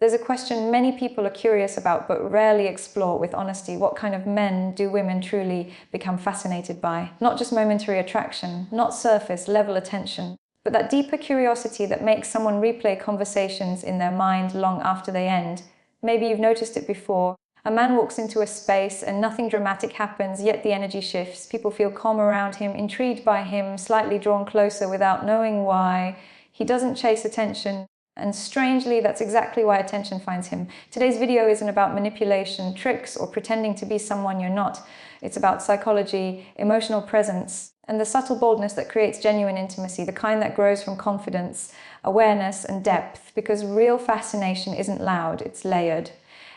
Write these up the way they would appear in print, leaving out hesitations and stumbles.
There's a question many people are curious about but rarely explore with honesty. What kind of men do women truly become fascinated by? Not just momentary attraction, not surface level attention, but that deeper curiosity that makes someone replay conversations in their mind long after they end. Maybe you've noticed it before. A man walks into a space and nothing dramatic happens, yet the energy shifts. People feel calm around him, intrigued by him, slightly drawn closer without knowing why. He doesn't chase attention. And strangely, that's exactly why attention finds him. Today's video isn't about manipulation, tricks, or pretending to be someone you're not. It's about psychology, emotional presence, and the subtle boldness that creates genuine intimacy, the kind that grows from confidence, awareness, and depth, because real fascination isn't loud, it's layered.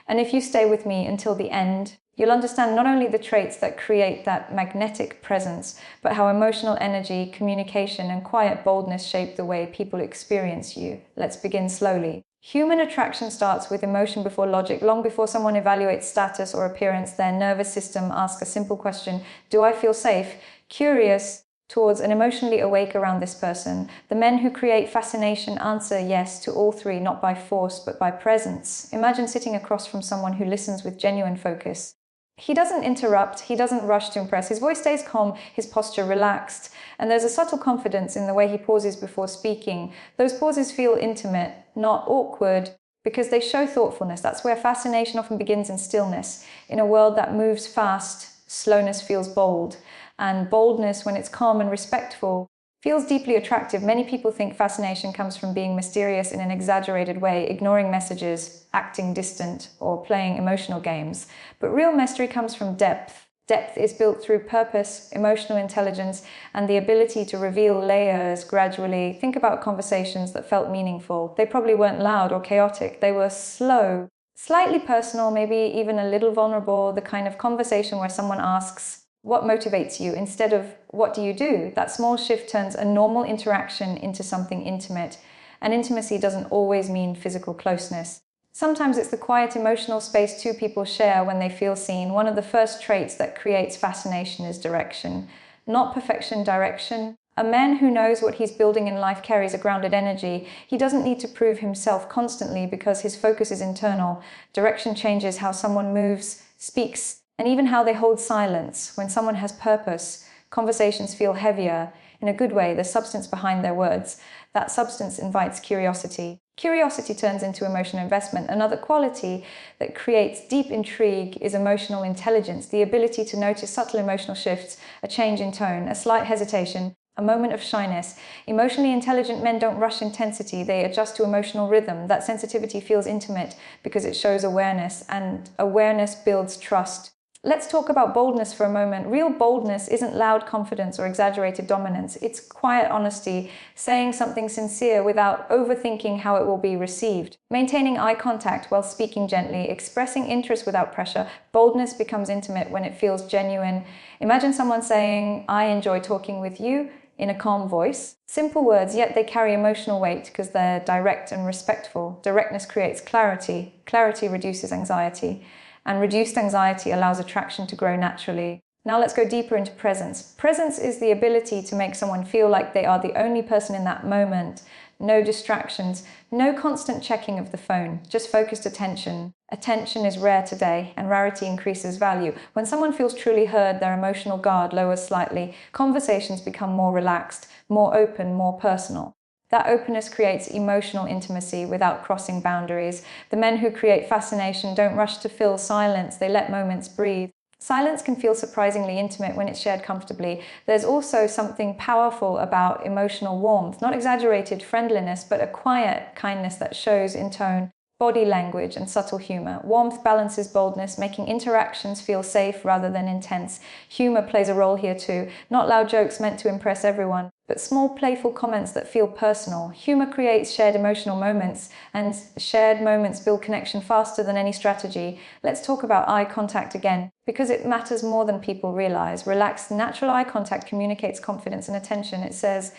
And if you stay with me until the end, you'll understand not only the traits that create that magnetic presence, but how emotional energy, communication, and quiet boldness shape the way people experience you. Let's begin slowly. Human attraction starts with emotion before logic. Long before someone evaluates status or appearance, their nervous system asks a simple question: do I feel safe? Curious towards and emotionally awake around this person. The men who create fascination answer yes to all three, not by force, but by presence. Imagine sitting across from someone who listens with genuine focus. He doesn't interrupt, he doesn't rush to impress. His voice stays calm, his posture relaxed, and there's a subtle confidence in the way he pauses before speaking. Those pauses feel intimate, not awkward, because they show thoughtfulness. That's where fascination often begins, in stillness. In a world that moves fast, slowness feels bold. And boldness, when it's calm and respectful, feels deeply attractive. Many people think fascination comes from being mysterious in an exaggerated way, ignoring messages, acting distant, or playing emotional games. But real mystery comes from depth. Depth is built through purpose, emotional intelligence, and the ability to reveal layers gradually. Think about conversations that felt meaningful. They probably weren't loud or chaotic. They were slow, slightly personal, maybe even a little vulnerable, the kind of conversation where someone asks, "What motivates you?" instead of "What do you do?" That small shift turns a normal interaction into something intimate. And intimacy doesn't always mean physical closeness. Sometimes it's the quiet emotional space two people share when they feel seen. One of the first traits that creates fascination is direction. Not perfection, direction. A man who knows what he's building in life carries a grounded energy. He doesn't need to prove himself constantly because his focus is internal. Direction changes how someone moves, speaks, and even how they hold silence. When someone has purpose, conversations feel heavier. In a good way, the substance behind their words. That substance invites curiosity. Curiosity turns into emotional investment. Another quality that creates deep intrigue is emotional intelligence, the ability to notice subtle emotional shifts, a change in tone, a slight hesitation, a moment of shyness. Emotionally intelligent men don't rush intensity, they adjust to emotional rhythm. That sensitivity feels intimate because it shows awareness, and awareness builds trust. Let's talk about boldness for a moment. Real boldness isn't loud confidence or exaggerated dominance. It's quiet honesty, saying something sincere without overthinking how it will be received. Maintaining eye contact while speaking gently, expressing interest without pressure. Boldness becomes intimate when it feels genuine. Imagine someone saying, "I enjoy talking with you," in a calm voice. Simple words, yet they carry emotional weight because they're direct and respectful. Directness creates clarity. Clarity reduces anxiety. And reduced anxiety allows attraction to grow naturally. Now let's go deeper into presence. Presence is the ability to make someone feel like they are the only person in that moment. No distractions, no constant checking of the phone, just focused attention. Attention is rare today, and rarity increases value. When someone feels truly heard, their emotional guard lowers slightly. Conversations become more relaxed, more open, more personal. That openness creates emotional intimacy without crossing boundaries. The men who create fascination don't rush to fill silence, they let moments breathe. Silence can feel surprisingly intimate when it's shared comfortably. There's also something powerful about emotional warmth, not exaggerated friendliness, but a quiet kindness that shows in tone, body language, and subtle humor. Warmth balances boldness, making interactions feel safe rather than intense. Humor plays a role here too. Not loud jokes meant to impress everyone, but small playful comments that feel personal. Humor creates shared emotional moments, and shared moments build connection faster than any strategy. Let's talk about eye contact again, because it matters more than people realize. Relaxed, natural eye contact communicates confidence and attention. It says,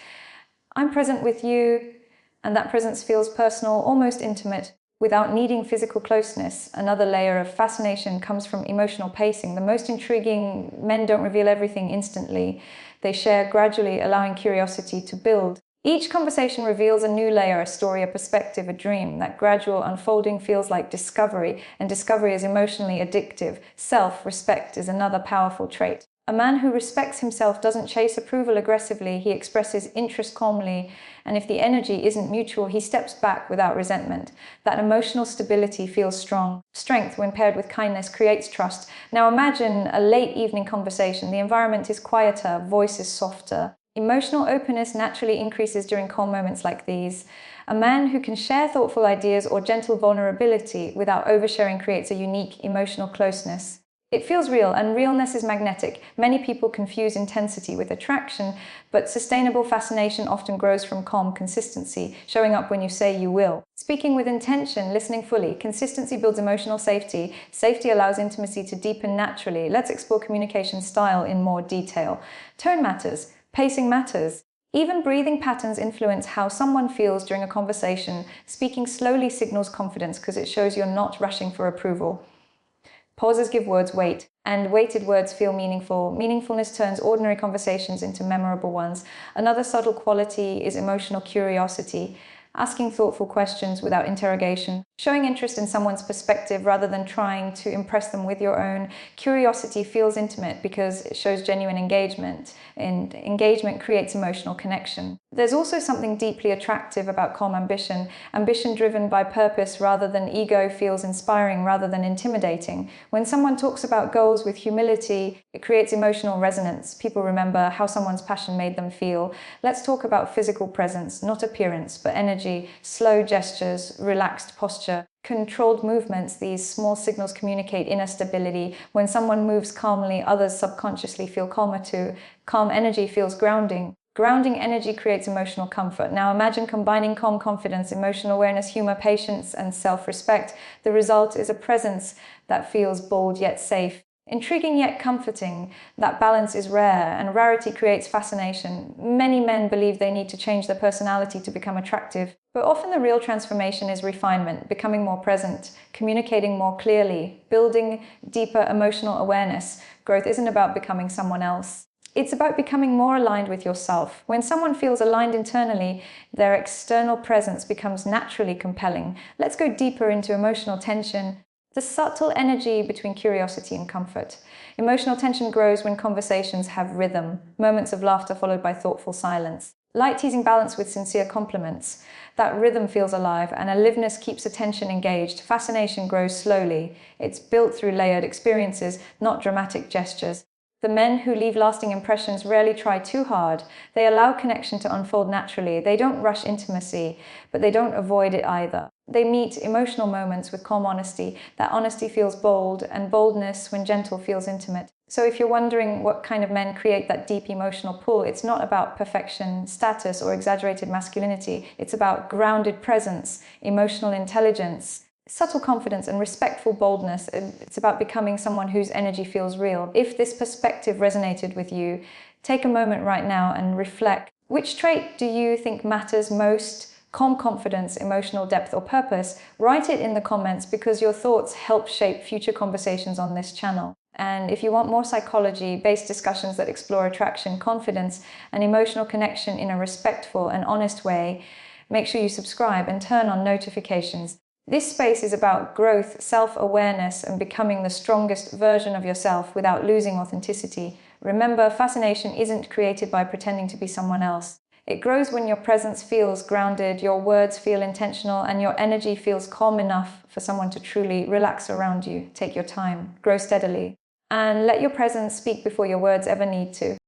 "I'm present with you," and that presence feels personal, almost intimate, without needing physical closeness. Another layer of fascination comes from emotional pacing. The most intriguing men don't reveal everything instantly. They share gradually, allowing curiosity to build. Each conversation reveals a new layer, a story, a perspective, a dream. That gradual unfolding feels like discovery, and discovery is emotionally addictive. Self-respect is another powerful trait. A man who respects himself doesn't chase approval aggressively, he expresses interest calmly, and if the energy isn't mutual, he steps back without resentment. That emotional stability feels strong. Strength, when paired with kindness, creates trust. Now imagine a late evening conversation. The environment is quieter, voice is softer. Emotional openness naturally increases during calm moments like these. A man who can share thoughtful ideas or gentle vulnerability without oversharing creates a unique emotional closeness. It feels real, and realness is magnetic. Many people confuse intensity with attraction, but sustainable fascination often grows from calm consistency, showing up when you say you will. Speaking with intention, listening fully. Consistency builds emotional safety. Safety allows intimacy to deepen naturally. Let's explore communication style in more detail. Tone matters. Pacing matters. Even breathing patterns influence how someone feels during a conversation. Speaking slowly signals confidence because it shows you're not rushing for approval. Pauses give words weight, and weighted words feel meaningful. Meaningfulness turns ordinary conversations into memorable ones. Another subtle quality is emotional curiosity. Asking thoughtful questions without interrogation, showing interest in someone's perspective rather than trying to impress them with your own. Curiosity feels intimate because it shows genuine engagement, and engagement creates emotional connection. There's also something deeply attractive about calm ambition. Ambition driven by purpose rather than ego feels inspiring rather than intimidating. When someone talks about goals with humility, it creates emotional resonance. People remember how someone's passion made them feel. Let's talk about physical presence, not appearance, but energy. Slow gestures, relaxed posture, controlled movements. These small signals communicate inner stability. When someone moves calmly, others subconsciously feel calmer too. Calm energy feels grounding. Grounding energy creates emotional comfort. Now imagine combining calm confidence, emotional awareness, humor, patience, and self-respect. The result is a presence that feels bold yet safe. Intriguing yet comforting. That balance is rare, and rarity creates fascination. Many men believe they need to change their personality to become attractive, but often the real transformation is refinement, becoming more present, communicating more clearly, building deeper emotional awareness. Growth isn't about becoming someone else. It's about becoming more aligned with yourself. When someone feels aligned internally, their external presence becomes naturally compelling. Let's go deeper into emotional tension. The subtle energy between curiosity and comfort. Emotional tension grows when conversations have rhythm, moments of laughter followed by thoughtful silence. Light teasing balanced with sincere compliments. That rhythm feels alive, and aliveness keeps attention engaged. Fascination grows slowly. It's built through layered experiences, not dramatic gestures. The men who leave lasting impressions rarely try too hard. They allow connection to unfold naturally. They don't rush intimacy, but they don't avoid it either. They meet emotional moments with calm honesty. That honesty feels bold, and boldness, when gentle, feels intimate. So if you're wondering what kind of men create that deep emotional pull, it's not about perfection, status, or exaggerated masculinity. It's about grounded presence, emotional intelligence, subtle confidence, and respectful boldness. It's about becoming someone whose energy feels real. If this perspective resonated with you, take a moment right now and reflect. Which trait do you think matters most? Calm confidence, emotional depth, or purpose? Write it in the comments because your thoughts help shape future conversations on this channel. And if you want more psychology-based discussions that explore attraction, confidence, and emotional connection in a respectful and honest way, make sure you subscribe and turn on notifications. This space is about growth, self-awareness, and becoming the strongest version of yourself without losing authenticity. Remember, fascination isn't created by pretending to be someone else. It grows when your presence feels grounded, your words feel intentional, and your energy feels calm enough for someone to truly relax around you. Take your time, grow steadily, and let your presence speak before your words ever need to.